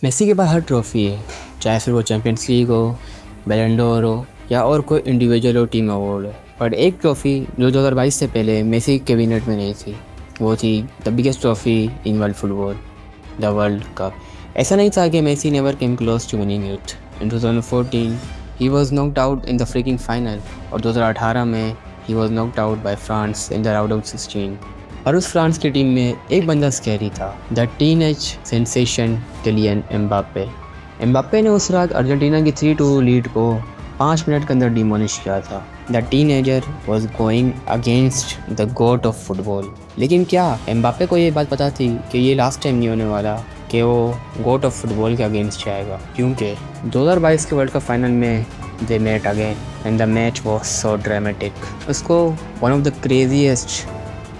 Messi के पास हर trophy है, चाहे फिर वो चैम्पियंस लीग हो, बैलन डोर हो या और कोई इंडिविजुअल और टीम अवार्ड है। पर एक ट्रॉफ़ी जो 2022 से पहले मेसी के कैबिनेट में नहीं थी, वो थी the biggest trophy in world football, the world cup. ऐसा नहीं था कि Messi never came close to winning it. In 2014 he was knocked out in the freaking final और 2018 में he was knocked out by France in the round of 16। और उस France की team में एक बंदा स्कैरी था, the teenage sensation Kylian Mbappe ने उस रात अर्जेंटीना की 3-2 लीड को 5 मिनट के अंदर डिमोलिश किया था। The teenager was going against the God of football. लेकिन क्या एम्बाप्पे को ये बात पता थी कि ये लास्ट टाइम नहीं होने वाला कि वो गॉड ऑफ फुटबॉल के अगेंस्ट जाएगा? क्योंकि 2022 के वर्ल्ड कप फाइनल में they met again and the match was so dramatic. उसको one of the craziest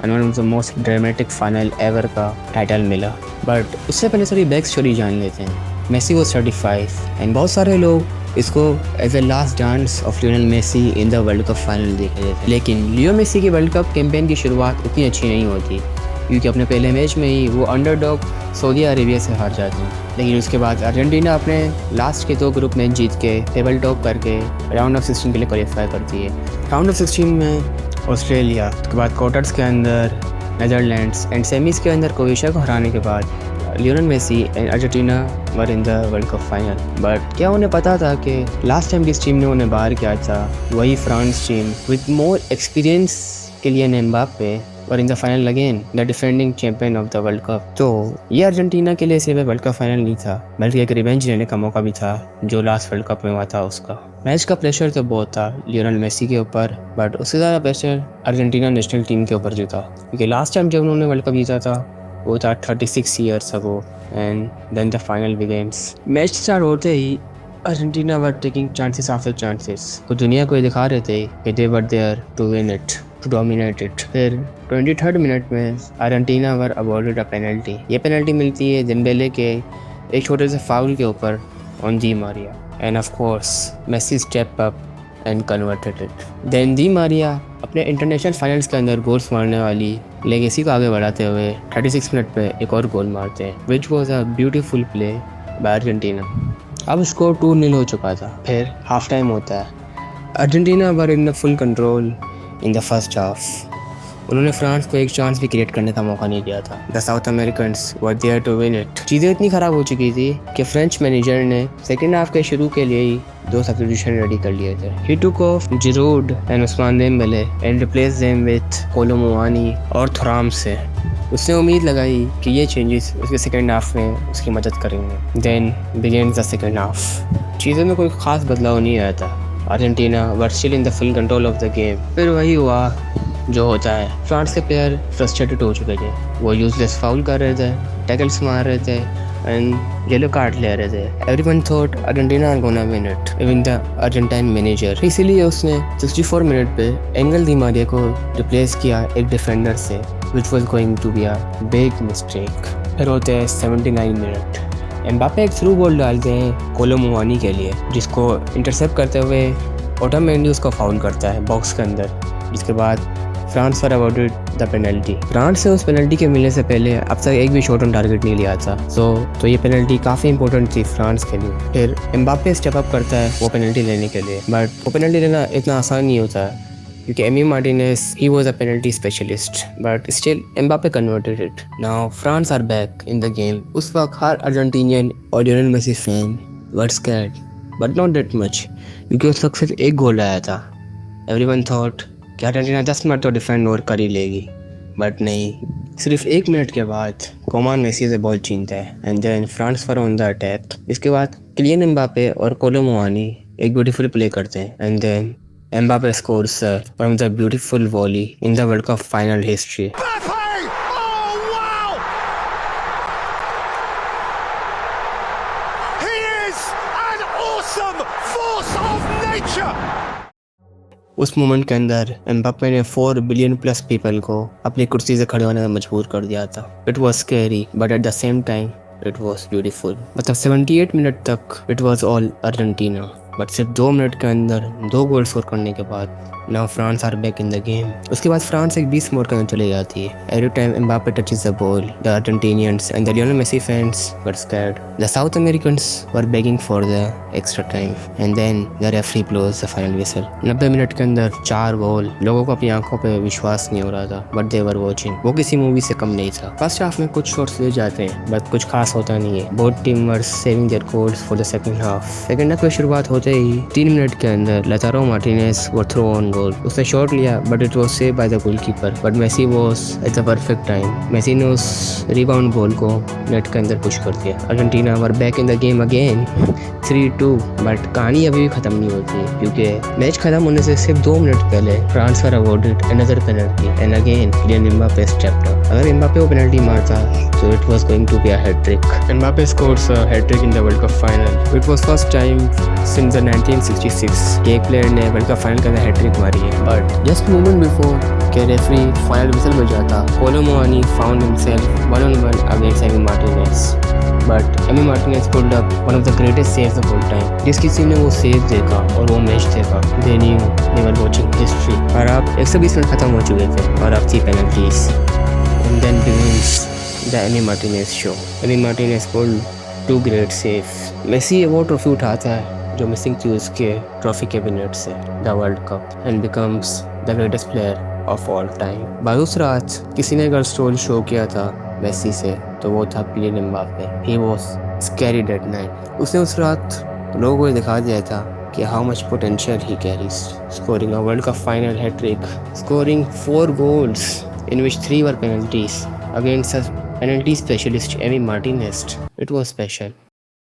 and one of the most dramatic final ever का टाइटल मिला। बट उससे पहले सारी बैक स्टोरी जान लेते हैं। मेसी वॉज 35 एंड बहुत सारे लोग इसको as a last dance of Lionel Messi in the world cup final देख रहे थे। लेकिन लियो मेसी की वर्ल्ड कप कैंपेन की शुरुआत उतनी अच्छी नहीं होती, क्योंकि अपने पहले मैच में ही वो अंडरडॉग सऊदी अरेबिया से हार जाती है। लेकिन उसके बाद अर्जेंटीना अपने लास्ट के 2 ग्रुप मैच जीत के टेबल टॉप करके राउंड ऑफ 16 के लिए क्वालिफाई करती है। राउंड ऑफ 16 में ऑस्ट्रेलिया, उसके बाद क्वार्टर्स के अंदर नेदरलैंड्स एंड सेमीज़ के अंदर क्रोएशिया को हराने के बाद Lionel Messi and Argentina were in the world cup final. But क्या उन्हें पता था कि लास्ट टाइम जिस टीम ने उन्हें बाहर किया था वही France team with more experience Kylian Mbappe were in the final again, the defending champion of the world cup. तो ये अर्जेंटीना के लिए सिर्फ वर्ल्ड कप फाइनल नहीं था, बल्कि एक रिवेंज लेने का मौका भी था जो लास्ट वर्ल्ड कप में हुआ था उसका। मैच का प्रेशर तो बहुत था लियोनेल मेसी के ऊपर, बट उससे ज़्यादा प्रेशर अर्जेंटीना नेशनल टीम के ऊपर जो था, क्योंकि लास्ट टाइम जब उन्होंने वर्ल्ड कप जीता था वो था 36 years ago and then the final begins. Match start होते ही Argentina were taking chances after chances. तो दुनिया को ये दिखा रहे थे कि they were there to win it, to dominate it. फिर 23rd मिनट में Argentina were awarded a penalty. ये पेनल्टी मिलती है डेम्बेले के एक छोटे से फाउल के ऊपर on Di Maria, and of course Messi step up and converted it. Then Di Maria अपने इंटरनेशनल फाइनल्स के अंदर गोल्स मारने वाली लेगेसी को आगे बढ़ाते हुए 36 मिनट पे एक और गोल मारते हैं, which was a beautiful play by Argentina. अब स्कोर 2-0 हो चुका था। फिर हाफ टाइम होता है। Argentina were in the full control in the first half. उन्होंने फ्रांस को एक चांस भी क्रिएट करने का मौका नहीं दिया था। The South Americans were there to win it. चीज़ें इतनी ख़राब हो चुकी थी कि फ्रेंच मैनेजर ने सेकेंड हाफ के शुरू के लिए ही 2 सब्स्टिट्यूशन रेडी कर लिए थे। He took off Giroud and Ousmane Dembele and replace them with Kolo Muani और थुराम से। उसने उम्मीद लगाई कि ये चेंजेस उसके सेकेंड हाफ में उसकी मदद करेंगे। Then begins the second half. चीज़ों में कोई ख़ास बदलाव नहीं आया था। Argentina were still in the full control of the game. फिर वही हुआ जो होता है। फ्रांस के प्लेयर फ्रस्ट्रेटेड हो चुके थे, वो यूजलेस फाउल कर रहे थे, टैकल्स मार रहे थे एंड येलो कार्ड ले रहे थे। Everyone thought Argentina are gonna win it, even the Argentine manager. इसीलिए उसने 64 मिनट पे एंगल दी मारिया को रिप्लेस किया एक डिफेंडर से, which was going to be a big mistake. फिर होते हैं 79 मिनट। एम्बाप्पे एक थ्रू बॉल डालते हैं कोलो मुआनी के लिए, जिसको इंटरसेप्ट करते हुए ऑटोमेटिकली उसको फाउल करता है बॉक्स के अंदर। जिसके बाद France for awarded the penalty. France से उस पेनल्टी के मिलने से पहले अब तक एक भी शॉट ऑन टारगेट नहीं लिया था। तो ये पेनल्टी काफ़ी इंपॉर्टेंट थी फ्रांस के लिए। फिर एम्बाप्पे स्टेप अप करता है वो पेनल्टी लेने के लिए, बट वो पेनल्टी लेना इतना आसान नहीं होता है, क्योंकि Emi Martinez he was a penalty specialist, but still Mbappe converted it. Now France are back in the game. उस वक्त हर अर्जेंटीनियन और Lionel Messi fan were scared, but not that much, क्योंकि उस वक्त सिर्फ एक गोल आया था। एवरीवन थॉट कि अर्जेंटीना 10 मिनट तो डिफेंड और कर ही लेगी, बट नहीं। सिर्फ 1 मिनट के बाद कोमान मेसी से बॉल छीनता है and then France for on the attack. इसके बाद किलियन एम्बाप्पे और कोलो मुआनी एक ब्यूटीफुल प्ले करते हैं and then Mbappe scores one of the beautiful volley in the world cup final history. उस मोमेंट के अंदर एम्बाप्पे ने 4 बिलियन प्लस पीपल को अपनी कुर्सी से खड़े होने में मजबूर कर दिया था। It was scary but at the same time it was beautiful. मतलब 78 मिनट तक it was all Argentina, but सिर्फ 2 मिनट के अंदर 2 गोल स्कोर करने के बाद now France are back in the game. उसके बाद फ्रांस एक 20 मोड़ करने चली जाती है। Every time Mbappe touches the ball, the Argentinians and the Lionel Messi fans were scared. The South Americans were begging for the extra time and then the referee blows the final whistle. 90 minute के अंदर 4 गोल। लोगों को अपनी आंखों पे विश्वास नहीं हो रहा था, बट दे वर वॉचिंग। वो किसी मूवी से कम नहीं था। फर्स्ट हाफ में कुछ शॉट्स ले जाते हैं, बट कुछ खास होता नहीं है। Both team were saving their goals for the second half. Second half की शुरुआत होते ही 3 मिनट के अंदर Lautaro Martinez were throw on goal. उसने शॉट लिया, but it was save by the goalkeeper, but Messi was at the perfect time. Messi ने उस रिबाउंड बॉल को नेट के अंदर पुश कर दिया। Argentina were back in the game again 3-2। But कहानी अभी भी खत्म नहीं होती है, क्योंकि मैच खत्म होने से सिर्फ 2 मिनट पहले France were awarded another penalty and again Kylian Mbappe stepped up. अगर एम्बापे वो पेनल्टी मारता तो it was going to be a hat trick. Mbappe scores a hat trick in the world cup final. It was first time since the 1966 कि एक player ने world cup final के अंदर hat trick मारी है। बट जस्ट मोमेंट बिफोर के referee final whistle बजाता, कोलो मुआनी found himself 1-on-1 against Amy Martinez. But Amy Martinez pulled up one of the greatest saves of all time. जिस किसी ने वो सेव देखा और वो मैच देखा, they knew they were watching history. और अब 120 मिनट खत्म हो चुके थे और अब थी penalties. And then begins the Emi Martinez show. Emi Martinez pulled 2 great saves. Messi वो ट्रॉफी उठाता है जो मिसिंग थी उसके ट्रॉफी कैबिनेट से, the world cup, and becomes the greatest player of all time. बारूस रात किसी ने अगर स्टोरी शो किया था मेसी से, तो वो था Kylian Mbappe. He was scary that night. उसने उस रात लोगों को दिखा दिया था कि how much potential he carries, scoring a world cup final hat trick, scoring 4 goals in which 3 were penalties against a penalty specialist Emi Martinez. It was special.